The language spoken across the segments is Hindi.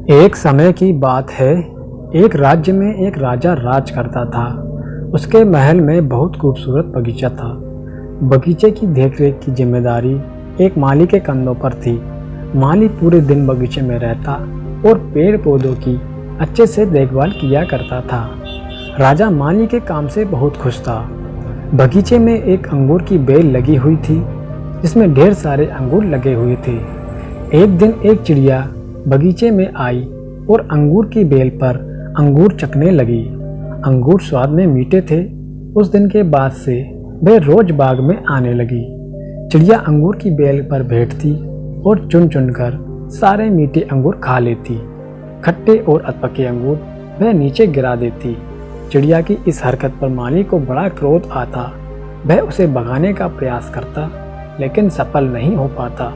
एक समय की बात है। एक राज्य में एक राजा राज करता था। उसके महल में बहुत खूबसूरत बगीचा था। बगीचे की देखरेख की जिम्मेदारी एक माली के कंधों पर थी। माली पूरे दिन बगीचे में रहता और पेड़ पौधों की अच्छे से देखभाल किया करता था। राजा माली के काम से बहुत खुश था। बगीचे में एक अंगूर की बेल लगी हुई थी जिसमें ढेर सारे अंगूर लगे हुए थे। एक दिन एक चिड़िया बगीचे में आई और अंगूर की बेल पर अंगूर चखने लगी। अंगूर स्वाद में मीठे थे। उस दिन के बाद से वह रोज बाग में आने लगी। चिड़िया अंगूर की बेल पर बैठती और चुन चुन कर सारे मीठे अंगूर खा लेती। खट्टे और अधपके अंगूर वह नीचे गिरा देती। चिड़िया की इस हरकत पर माली को बड़ा क्रोध आता। वह उसे भगाने का प्रयास करता लेकिन सफल नहीं हो पाता।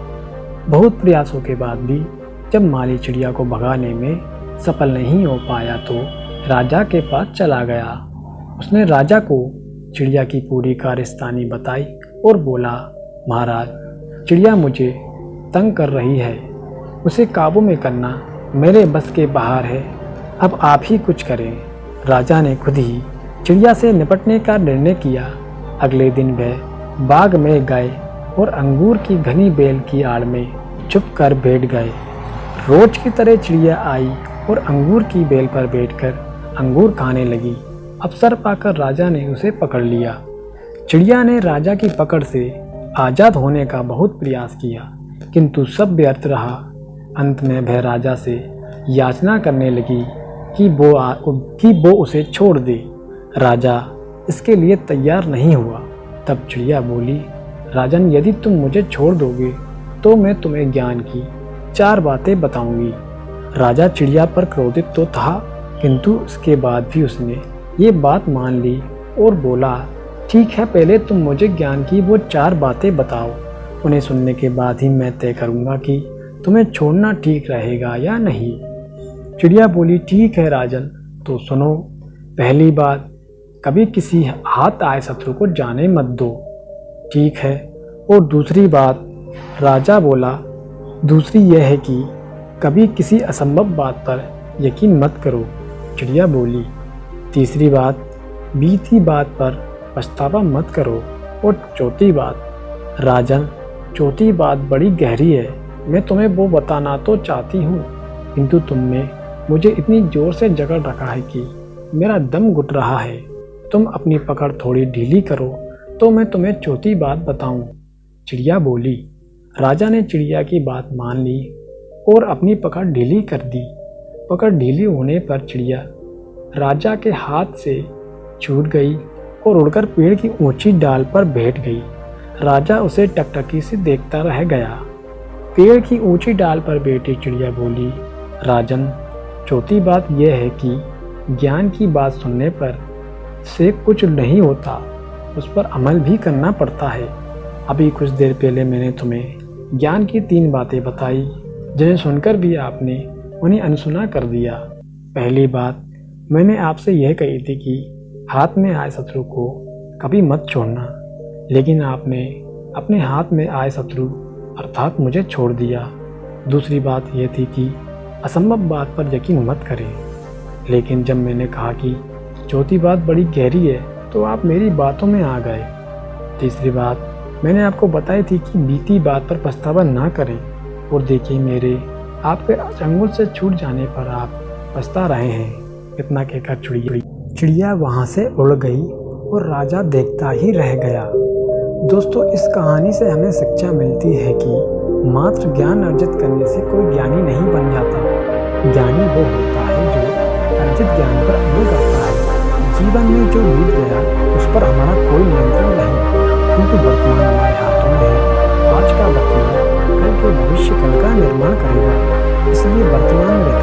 बहुत प्रयासों के बाद भी जब माली चिड़िया को भगाने में सफल नहीं हो पाया तो राजा के पास चला गया। उसने राजा को चिड़िया की पूरी कारस्तानी बताई और बोला, महाराज, चिड़िया मुझे तंग कर रही है। उसे काबू में करना मेरे बस के बाहर है। अब आप ही कुछ करें। राजा ने खुद ही चिड़िया से निपटने का निर्णय किया। अगले दिन वह बाग में गए और अंगूर की घनी बेल की आड़ में चुप कर बैठ गए। रोज की तरह चिड़िया आई और अंगूर की बेल पर बैठकर अंगूर खाने लगी। अवसर पाकर राजा ने उसे पकड़ लिया। चिड़िया ने राजा की पकड़ से आज़ाद होने का बहुत प्रयास किया किंतु सब व्यर्थ रहा। अंत में वह राजा से याचना करने लगी कि वो उसे छोड़ दे। राजा इसके लिए तैयार नहीं हुआ। तब चिड़िया बोली, राजन, यदि तुम मुझे छोड़ दोगे तो मैं तुम्हें ज्ञान की 4 बातें बताऊंगी। राजा चिड़िया पर क्रोधित तो था किंतु उसके बाद भी उसने ये बात मान ली और बोला, ठीक है, पहले तुम मुझे ज्ञान की वो 4 बातें बताओ। उन्हें सुनने के बाद ही मैं तय करूंगा कि तुम्हें छोड़ना ठीक रहेगा या नहीं। चिड़िया बोली, ठीक है राजन, तो सुनो। पहली बात, कभी किसी हाथ आए शत्रु को जाने मत दो। ठीक है। और दूसरी बात, राजा बोला, दूसरी यह है कि कभी किसी असंभव बात पर यकीन मत करो। चिड़िया बोली, तीसरी बात, बीती बात पर पछतावा मत करो। और चौथी बात, राजन, चौथी बात बड़ी गहरी है। मैं तुम्हें वो बताना तो चाहती हूँ किंतु तुमने मुझे इतनी जोर से जकड़ रखा है कि मेरा दम घुट रहा है। तुम अपनी पकड़ थोड़ी ढीली करो तो मैं तुम्हें चौथी बात बताऊं। चिड़िया बोली। राजा ने चिड़िया की बात मान ली और अपनी पकड़ ढीली कर दी। पकड़ ढीली होने पर चिड़िया राजा के हाथ से छूट गई और उड़कर पेड़ की ऊंची डाल पर बैठ गई। राजा उसे टकटकी से देखता रह गया। पेड़ की ऊंची डाल पर बैठी चिड़िया बोली, राजन, चौथी बात यह है कि ज्ञान की बात सुनने पर से कुछ नहीं होता, उस पर अमल भी करना पड़ता है। अभी कुछ देर पहले मैंने तुम्हें ज्ञान की 3 बातें बताई जिन्हें सुनकर भी आपने उन्हें अनसुना कर दिया। पहली बात, मैंने आपसे यह कही थी कि हाथ में आए शत्रु को कभी मत छोड़ना, लेकिन आपने अपने हाथ में आए शत्रु अर्थात मुझे छोड़ दिया। दूसरी बात यह थी कि असंभव बात पर यकीन मत करें, लेकिन जब मैंने कहा कि चौथी बात बड़ी गहरी है तो आप मेरी बातों में आ गए। तीसरी बात, मैंने आपको बताई थी कि बीती बात पर पछतावा ना करें और देखिए मेरे आपके अंगुल से छूट जाने पर आप पछता रहे हैं। इतना कहकर चिड़िया वहाँ से उड़ गई और राजा देखता ही रह गया। दोस्तों, इस कहानी से हमें शिक्षा मिलती है कि मात्र ज्ञान अर्जित करने से कोई ज्ञानी नहीं बन जाता। ज्ञानी वो होता है जो अर्जित ज्ञान पर अमल करता है। जीवन में जो बीत गया उस पर हमारा कोई नियंत्रण नहीं, किंतु वर्तमान हमारे हाथों में है। आज का वर्तमान कल के भविष्य कल का निर्माण करेगा, इसलिए वर्तमान में